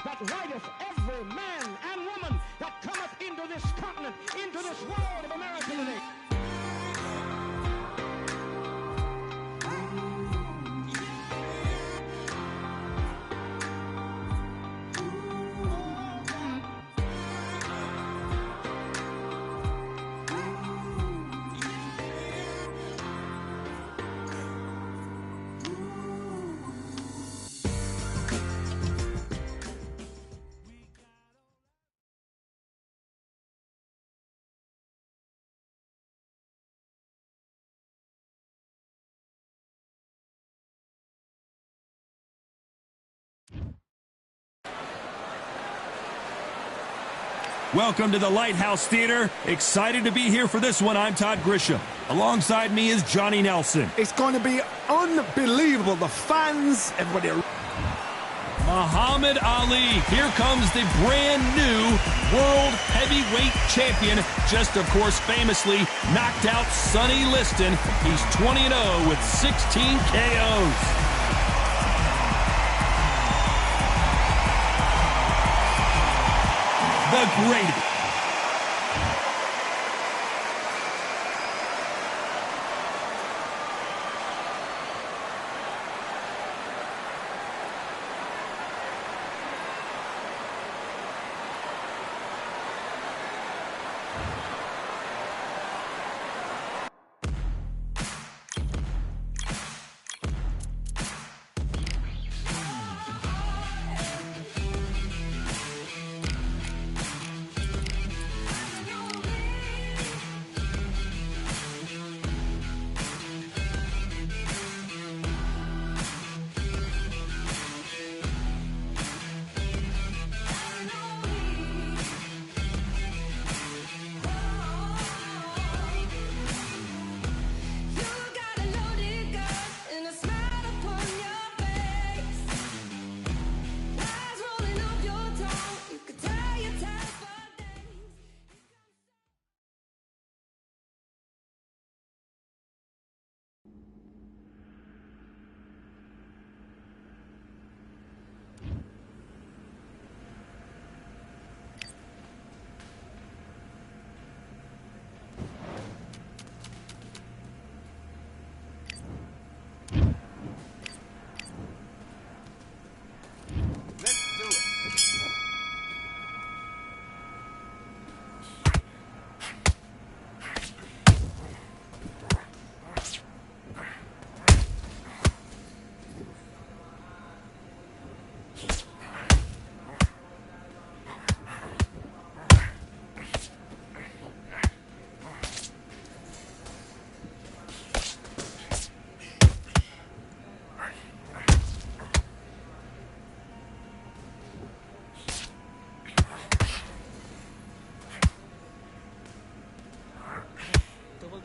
that righteth every man and woman that cometh into this continent, into this world of America today. Welcome to the Lighthouse Theater. Excited to be here for this one. I'm Todd Grisham. Alongside me is Johnny Nelson. It's going to be unbelievable. The fans, everybody. Muhammad Ali. Here comes the brand new World Heavyweight Champion. Just, of course, famously knocked out Sonny Liston. He's 20-0 with 16 KOs. The greatest.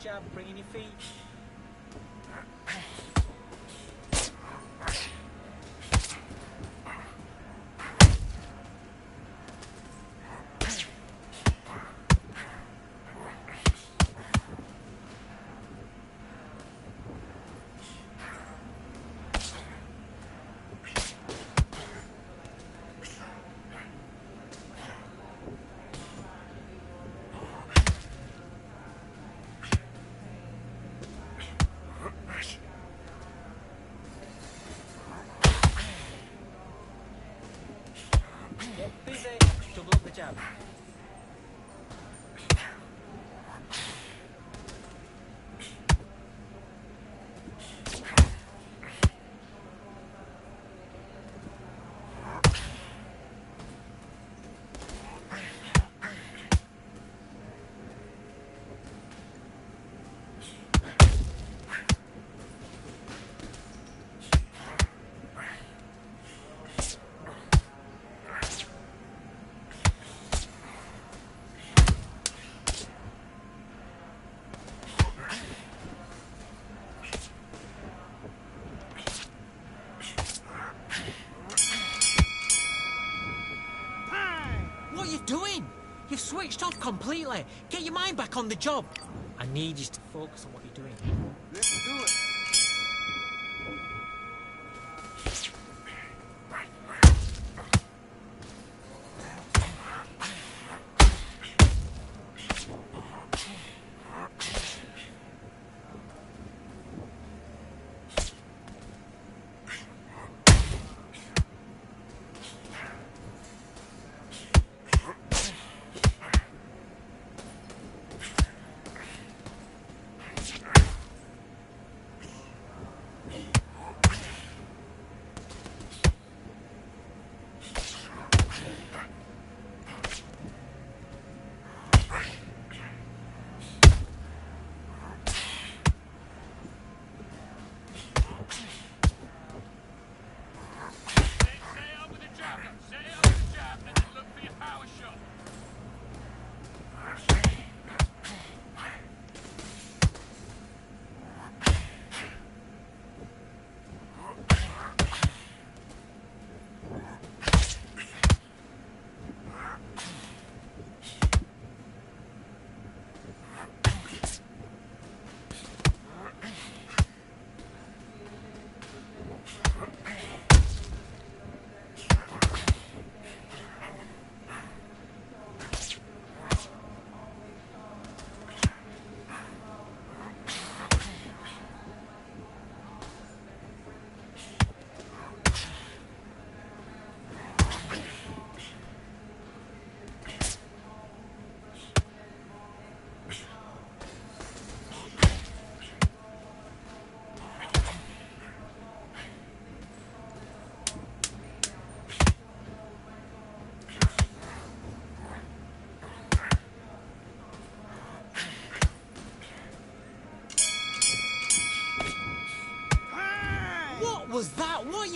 Jab, bringing your feet. Double up the jab. What are you doing? You've switched off completely. Get your mind back on the job. I need you to focus on what you're doing. Let's do it.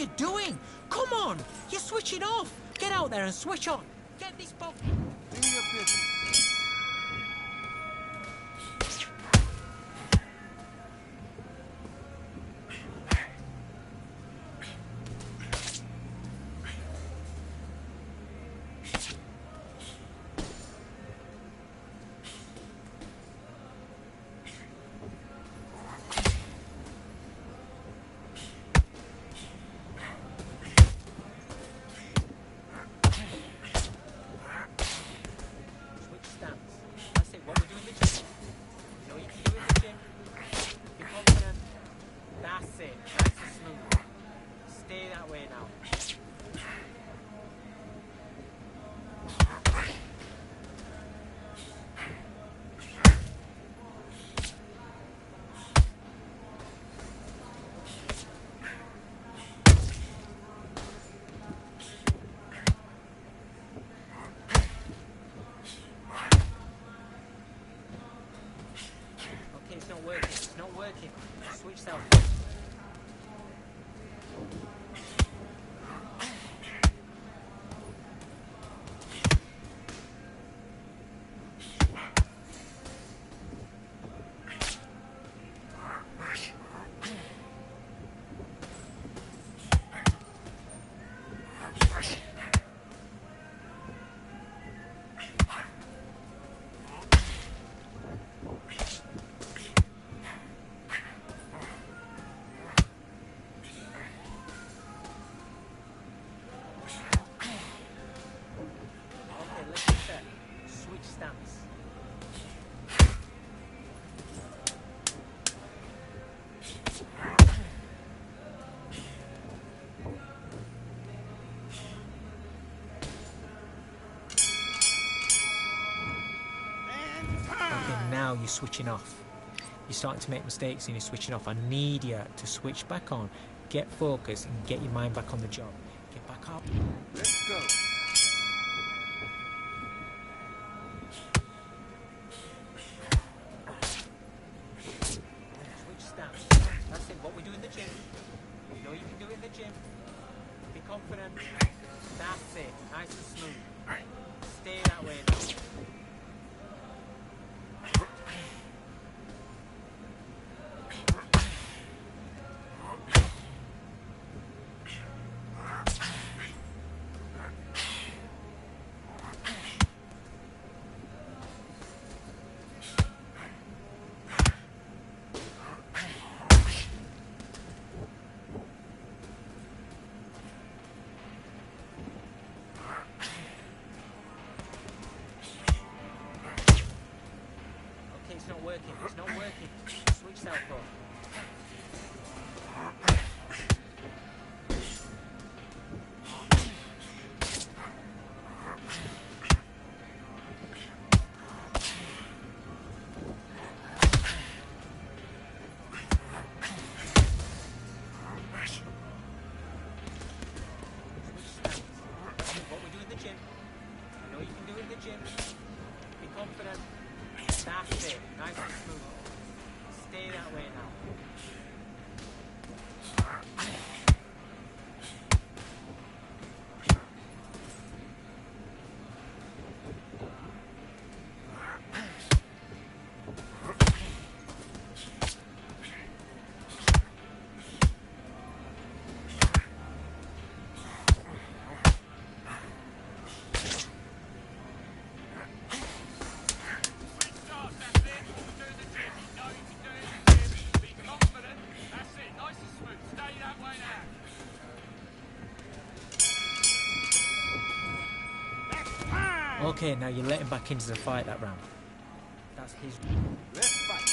you doing? Come on, you're switching off. Get out there and switch on. Get this box. Do your business. It's not working. Switch self. Now you're switching off. You're starting to make mistakes and you're switching off. I need you to switch back on, get focused, and get your mind back on the job. Get back up. Let's go. Switch stance. That's it, what we do in the gym. You know you can do it in the gym. Be confident. That's it. Nice and smooth. Stay that way now. It's not working. It's not working. Switch southpaw. What we do in the gym. You know you can do it in the gym. Be confident. That's it. Nice and smooth. Stay that way now. Okay, now you let him back into the fight that round. That's his... Let's fight.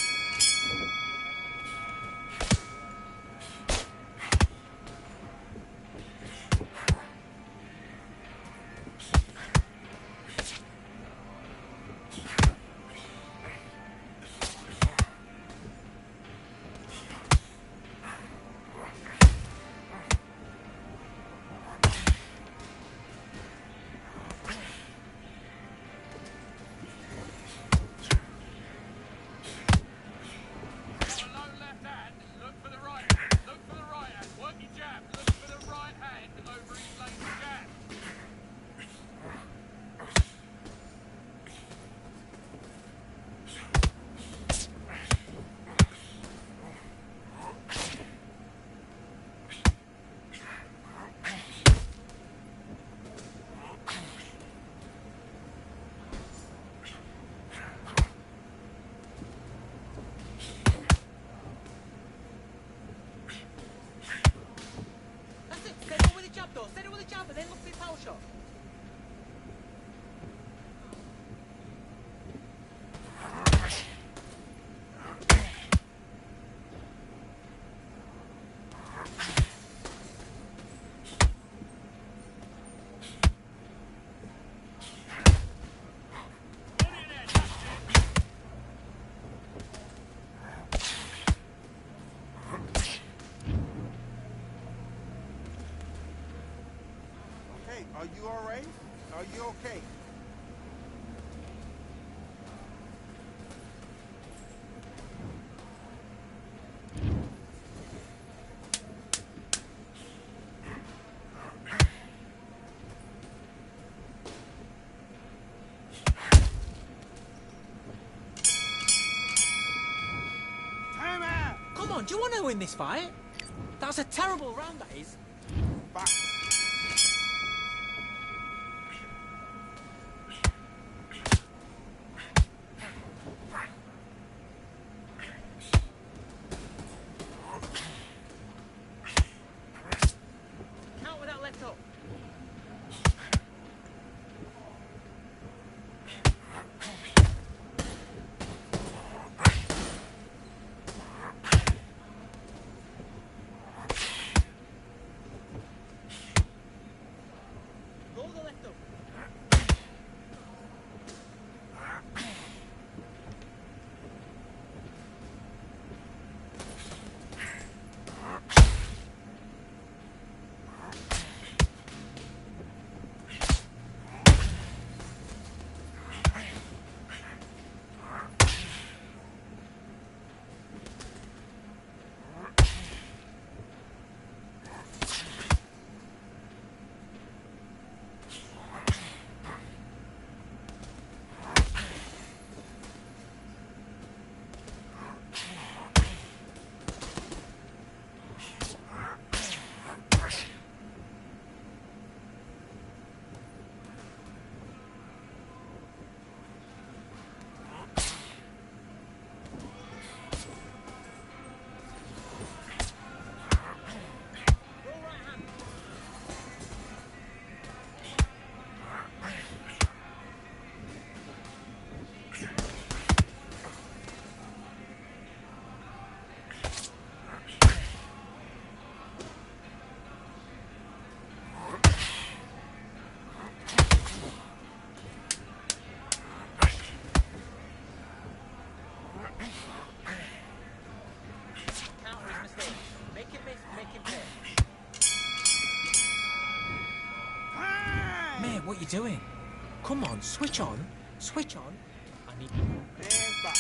Foul shot. Hey, are you all right? Are you okay? Time out! Come on, do you want to win this fight? That's a terrible round, that is. Back. Count with that left hook. Roll the left hook. Roll right hand. Counter his mistake. Make him miss, make him pay. Time! Man, what you doing? Come on, switch on. Switch on. I need... Hands back.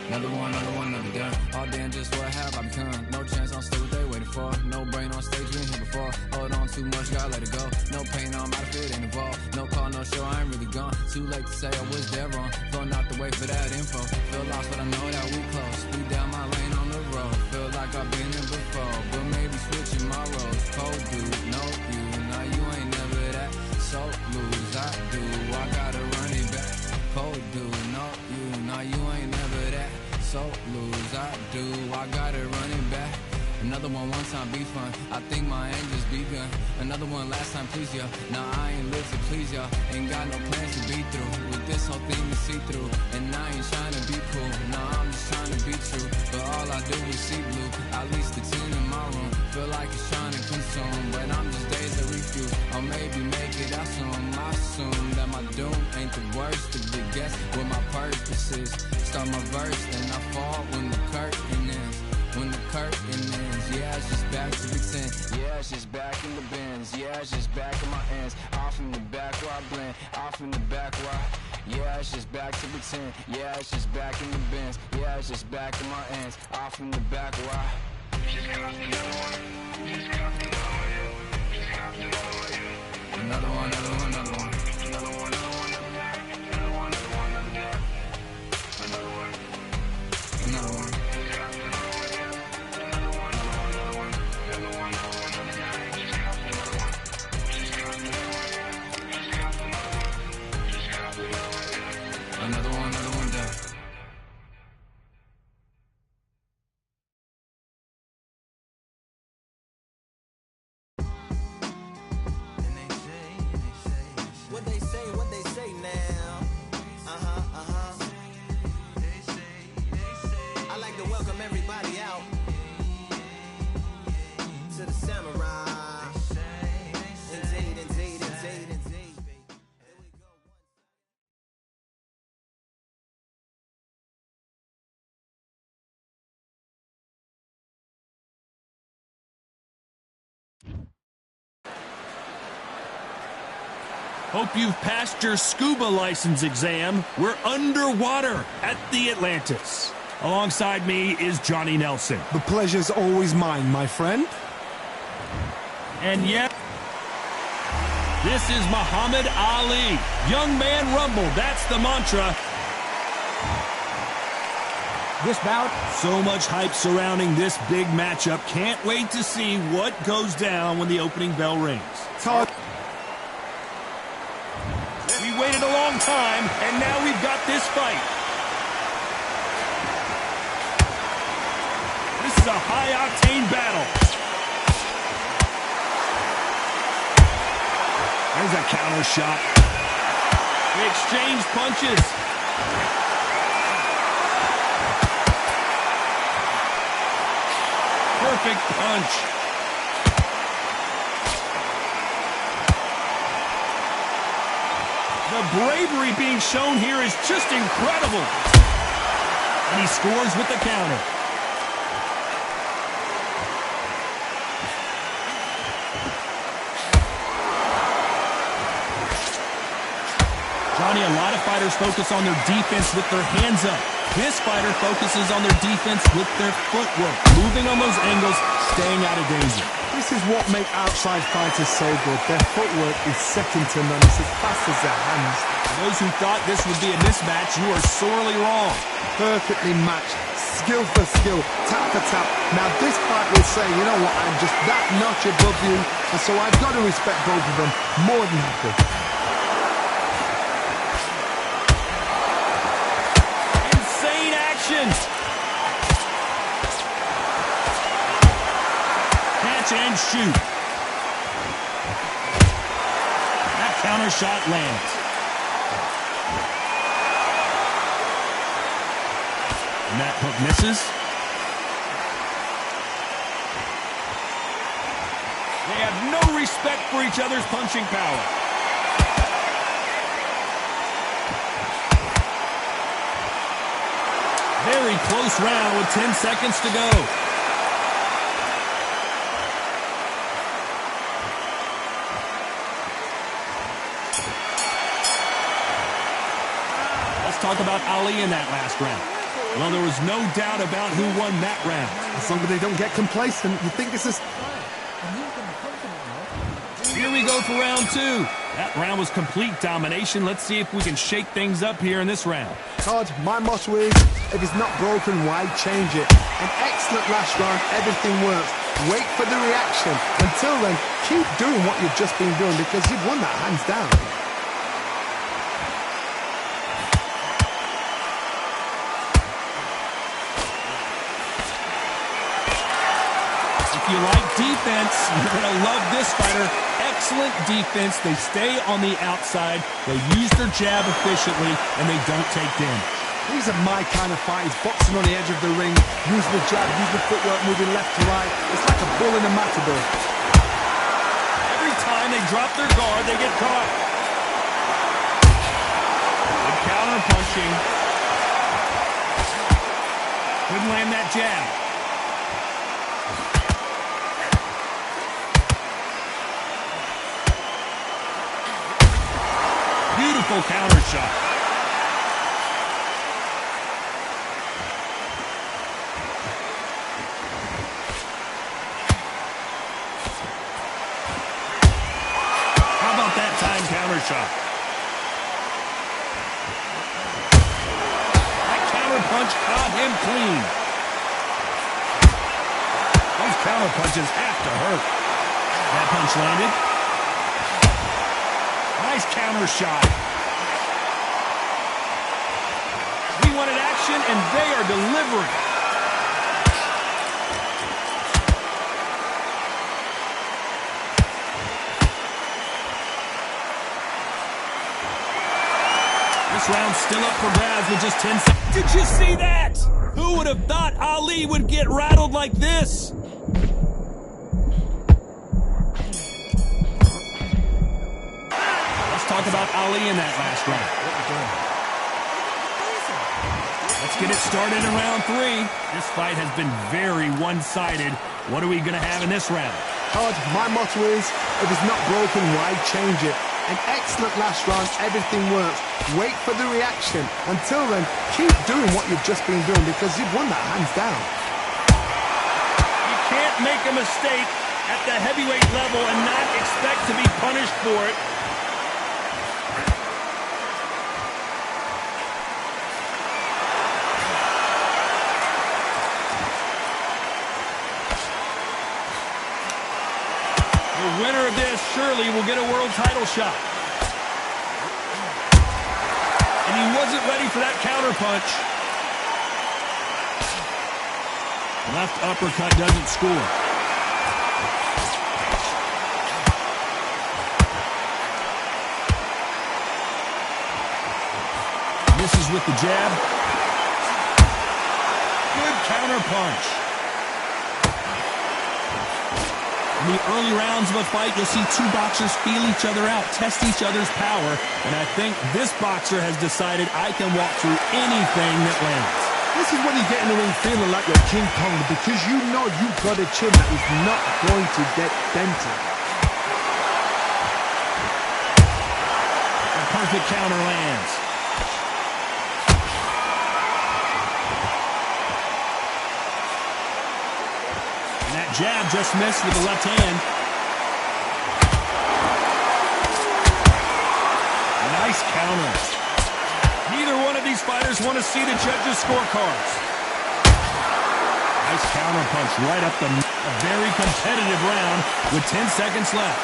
Another done. All day and just what have I become? No chance, I'm still what they waiting for. No brain on stage, we ain't here before. Hold on too much, gotta let it go. No pain, I'm out of it, ain't involved. No call, no show, I ain't really gone. Too late to say I was there wrong. Filling out the way for that info. Feel lost, but I know that we close. Speed down my lane on the road. Feel like I've been there before, but maybe switching my roles. Cold dude, no you, now you ain't never that. So lose, I do, I gotta run it back. Cold dude, no you, now you ain't never that. So lose, I do, I gotta run it back. Another one time be fun, I think my aim just begun. Another one last time please ya. Now I ain't live to please y'all. Ain't got no plans to be through with this whole thing to see through. And I ain't trying to be cool, nah, I'm just trying to be true. But all I do is see blue, at least the tune in my room. Feel like it's trying to consume, but I'm just days of refuse. Or maybe make it out soon. I assume that my doom ain't the worst of the guess what my purpose is. Start my verse, then I fall when the curtain ends. When the curtain ends, yeah, it's just back to pretend. Yeah, it's just back in the bins. Yeah, it's just back in my ends. Off in the back where I blend. Off in the back where I... Yeah, it's just back to pretend. Yeah, it's just back in the bins. Yeah, it's just back in my ends. Off in the back where I... Just got another one. Just got another one. Just got another one. Another one, another one, another one. Another one, another one, another one. Another one, another one, another one. Another one. Hope you've passed your scuba license exam. We're underwater at the Atlantis. Alongside me is Johnny Nelson. The pleasure's always mine, my friend. And yet, this is Muhammad Ali. Young man rumble, that's the mantra. This bout, So much hype surrounding this big matchup. Can't wait to see what goes down when the opening bell rings. We waited a long time, and now we've got this fight. This is a high-octane battle. There's a counter shot. They exchange punches. Perfect punch. The bravery being shown here is just incredible. And he scores with the counter. Johnny, a lot of fighters focus on their defense with their hands up. This fighter focuses on their defense with their footwork, moving on those angles, staying out of danger. This is what makes outside fighters so good. Their footwork is second to none. It's as fast as their hands. For those who thought this would be a mismatch, you are sorely wrong. Perfectly matched, skill for skill, tap for tap. Now this fight will say, you know what, I'm just that notch above you, and so I've got to respect both of them more than happy. Insane action! Catch and shoot. That counter shot lands. And that hook misses. They have no respect for each other's punching power. Very close round with 10 seconds to go. talk about Ali in that last round. Well, there was no doubt about who won that round. As long as they don't get complacent, you think this is... Here we go for round two. That round was complete domination. Let's see if we can shake things up here in this round. Todd, my motto is, if it's not broken, why change it? An excellent last round, everything works. Wait for the reaction. Until then, keep doing what you've just been doing because you've won that hands down. If you like defense, you're going to love this fighter. Excellent defense. They stay on the outside. They use their jab efficiently, and they don't take damage. These are my kind of fighters, boxing on the edge of the ring, using the jab, using the footwork, moving left to right. It's like a bull in a matador. Every time they drop their guard, they get caught. Good counter punching. Couldn't land that jab. Beautiful counter shot. How about that time counter shot? That counter punch caught him clean. Those counter punches have to hurt. That punch landed. Nice counter shot. We wanted action, and they are delivering. This round's still up for grabs with just 10 seconds. Did you see that? Who would have thought Ali would get rattled like this? Talk about Ali in that last round. Let's get it started in round three. This fight has been very one-sided. What are we going to have in this round? Todd, my motto is, if it's not broken, why change it? An excellent last round, everything works. Wait for the reaction. Until then, keep doing what you've just been doing because you've won that hands down. You can't make a mistake at the heavyweight level and not expect to be punished for it. The winner of this surely will get a world title shot. And he wasn't ready for that counter punch. Left uppercut doesn't score. Misses with the jab. Good counter punch. In the early rounds of a fight, you'll see two boxers feel each other out, test each other's power, and I think this boxer has decided I can walk through anything that lands. This is when you get in the ring feeling like you're King Kong because you know you've got a chin that is not going to get dented. A perfect counter lands. Jab just missed with the left hand. Nice counter. Neither one of these fighters want to see the judges' scorecards. Nice counter punch right up the... A very competitive round with 10 seconds left.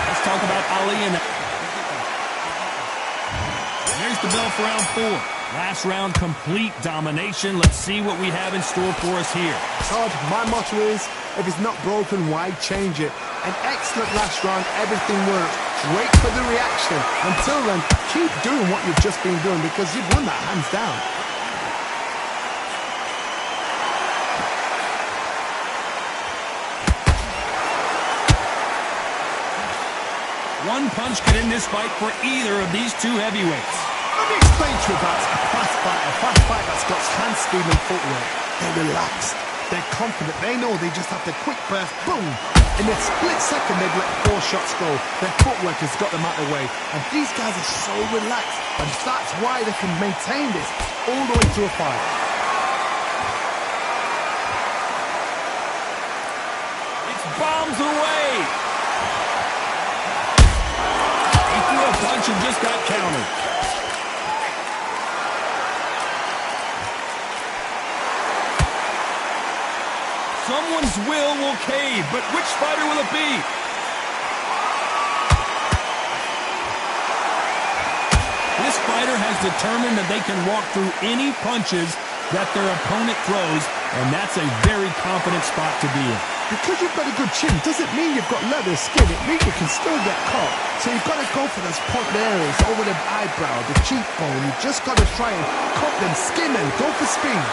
Let's talk about Ali and... There's the bell for round four. Last round, complete domination. Let's see what we have in store for us here. Todd, my motto is, if it's not broken, why change it? An excellent last round, everything works. Wait for the reaction. Until then, keep doing what you've just been doing because you've won that hands down. One punch could end this fight for either of these two heavyweights. Let me explain to you about a fast fight that's got hand speed and footwork. They're relaxed. They're confident. They know they just have to quick burst, boom. In a split second, they've let 4 shots go. Their footwork has got them out of the way. And these guys are so relaxed. And that's why they can maintain this all the way through a fight. It's bombs away. He threw a punch and just got countered. Someone's will cave, but which fighter will it be? This fighter has determined that they can walk through any punches that their opponent throws, and that's a very confident spot to be in. Because you've got a good chin doesn't mean you've got leather skin. It means you can still get caught. So you've got to go for those point areas over the eyebrow, the cheekbone. You've just got to try and cut them, skin them, go for speed.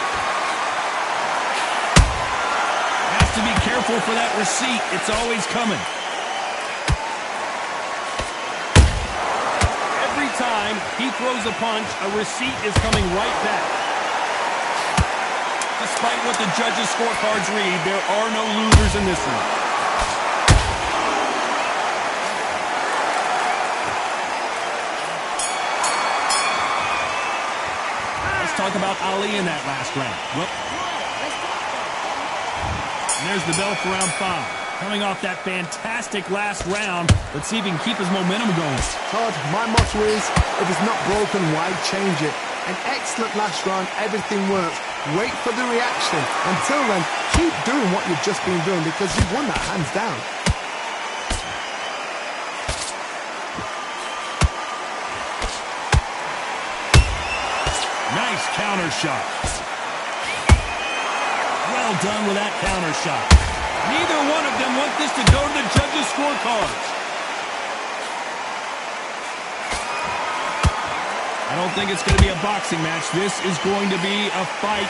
To be careful for that receipt. It's always coming. Every time he throws a punch, a receipt is coming right back. Despite what the judges' scorecards read, there are no losers in this one. Let's talk about Ali in that last round. Well, and there's the bell for round 5. Coming off that fantastic last round, let's see if he can keep his momentum going. Todd, my motto is, if it's not broken, why change it? An excellent last round, everything works. Wait for the reaction. Until then, keep doing what you've just been doing because you've won that hands down. Nice counter shot. Well done with that counter shot. Neither one of them want this to go to the judges' scorecards. I don't think it's going to be a boxing match. This is going to be a fight.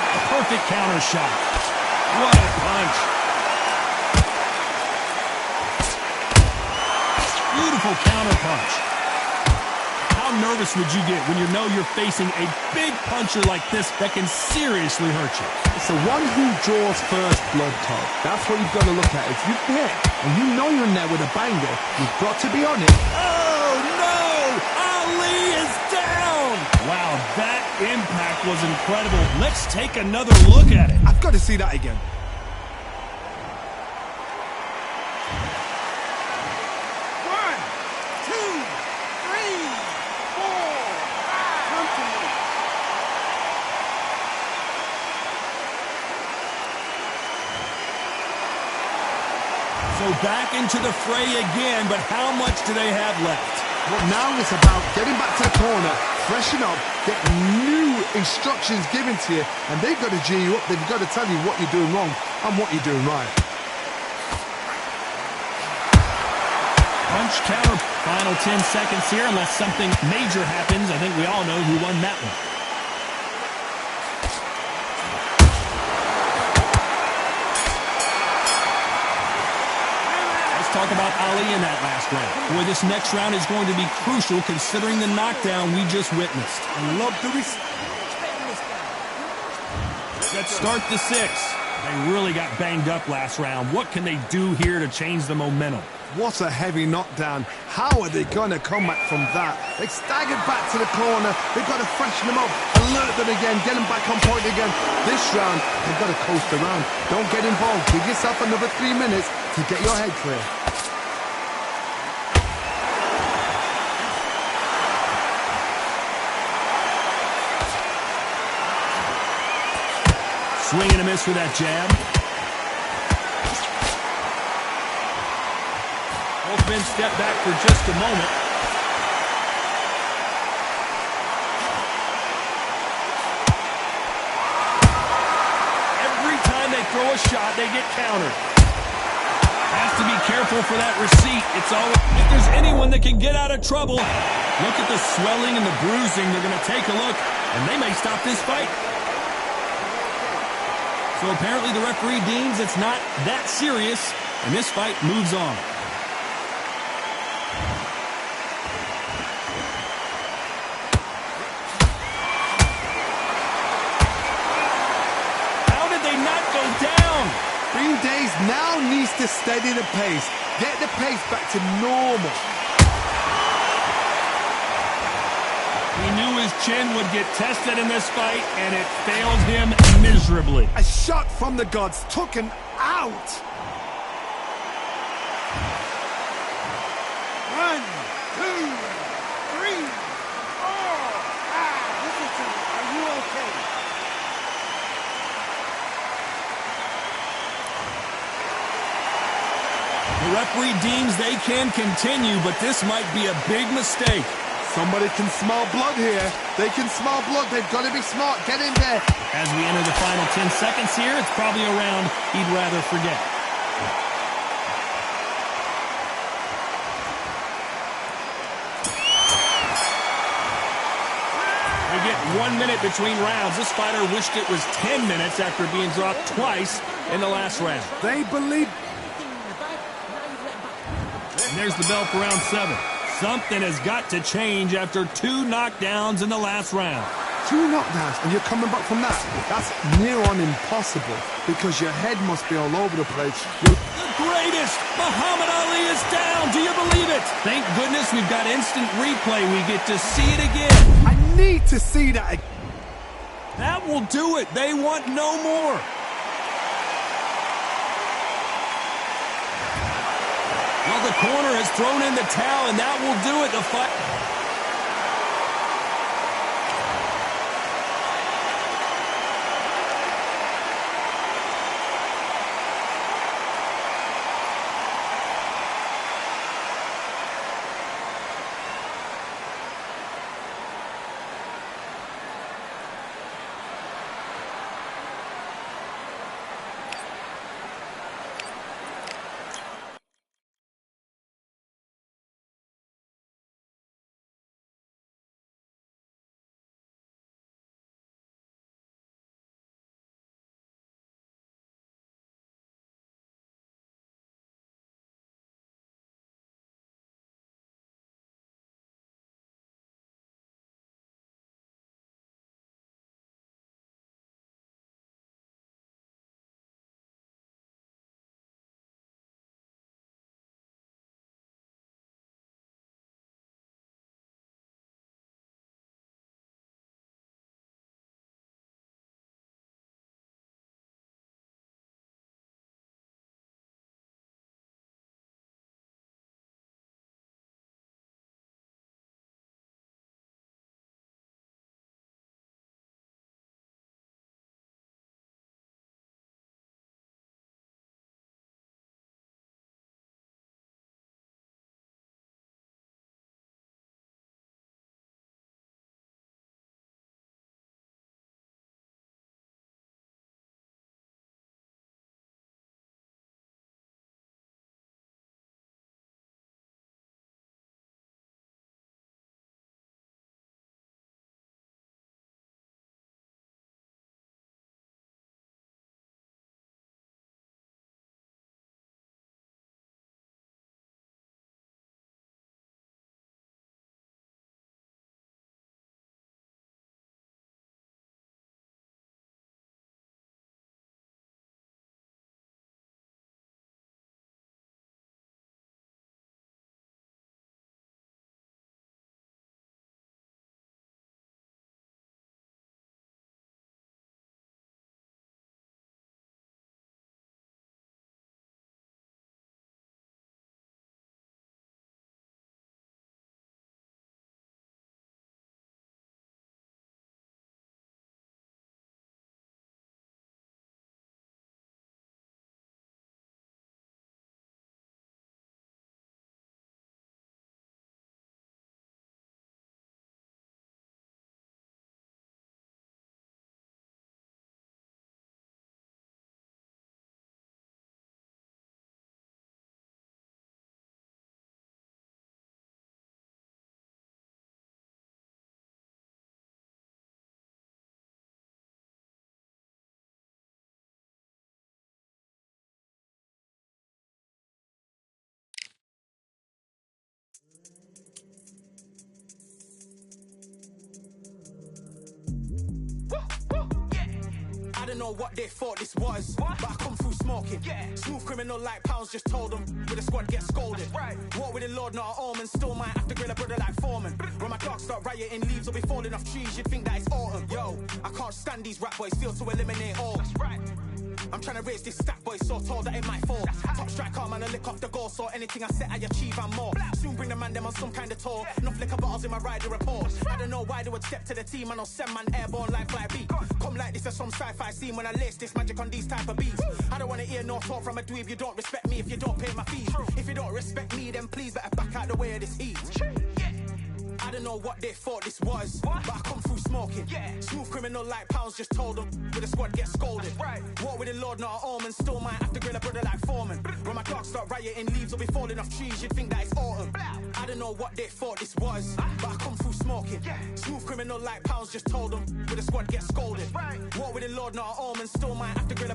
A perfect counter shot. What a punch. Beautiful counter punch. How nervous would you get when you know you're facing a big puncher like this that can seriously hurt you? It's the one who draws first blood, Todd. That's what you've got to look at. If you hit and you know you're in there with a banger, you've got to be on it. Oh, no! Ali is down! Wow, that impact was incredible. Let's take another look at it. I've got to see that again. So back into the fray again, but how much do they have left? Well, now it's about getting back to the corner, freshen up, get new instructions given to you, and they've got to G you up. They've got to tell you what you're doing wrong and what you're doing right. Punch counter. Final 10 seconds here, unless something major happens. I think we all know who won that one. Talk about Ali in that last round. Boy, this next round is going to be crucial considering the knockdown we just witnessed. I love the Let's start the 6. They really got banged up last round. What can they do here to change the momentum? What a heavy knockdown. How are they going to come back from that? They staggered back to the corner. They've got to freshen them up, alert them again, get them back on point again. This round, they've got to coast around. Don't get involved. Give yourself another 3 minutes to get your head clear. Swing and a miss with that jab. Both men step back for just a moment. Every time they throw a shot, they get countered. Has to be careful for that receipt. It's all. If there's anyone that can get out of trouble, look at the swelling and the bruising. They're going to take a look, and they may stop this fight. So apparently the referee deems it's not that serious, and this fight moves on. needs to steady the pace. Get the pace back to normal. He knew his chin would get tested in this fight, and it failed him miserably. A shot from the gods took him out. 1, 2, 3, 4. Listen to me. Are you okay? The referee deems they can continue, but this might be a big mistake. Somebody can smell blood here. They can smell blood. They've got to be smart. Get in there. As we enter the final 10 seconds here, it's probably a round he'd rather forget. We get 1 minute between rounds. This fighter wished it was 10 minutes after being dropped twice in the last round. They believe. And there's the bell for round 7. Something has got to change after 2 knockdowns in the last round. 2 knockdowns and you're coming back from that. That's near on impossible because your head must be all over the place. The greatest! Muhammad Ali is down! Do you believe it? Thank goodness we've got instant replay. We get to see it again. I need to see that again. That will do it. They want no more. Well, the corner has thrown in the towel, and that will do it. The fight. don't know what they thought this was, but I come through smoking. Smooth criminal like pounds, just told them with a squad get scolded. Walk with the Lord, not an omen. Still might have to grill a brother like Foreman. When my dogs start rioting, leaves will be falling off trees. You'd think that it's autumn. Yo, I can't stand these rap boys, feel to eliminate all. I'm trying to raise this stat boy so tall that it might fall. Top striker, man, I lick off the goal, so anything I set, I achieve and more. Soon bring the man them on some kind of tour. Enough liquor bottles in my rider report. I don't know why they would step to the team, and I'll send man airborne like fly beat. Come like this as some sci-fi scene when I lace this magic on these type of beats. I don't want to hear no talk from a dweeb. You don't respect me if you don't pay my fees. If you don't respect me, then please better back out the way of this heat. I don't know what they thought this was, but I come through smoking. Smooth criminal like pounds, just told them with a squad get scolded. Walk with the Lord, not an omen. Still might have to grill a brother like Foreman. When my dogs start rioting, leaves will be falling off trees. You'd think that it's autumn. I don't know what they thought this was, but I come through smoking. Smooth criminal like pounds, just told them with a squad get scolded. Walk with the Lord, not an omen. Still might have to grill a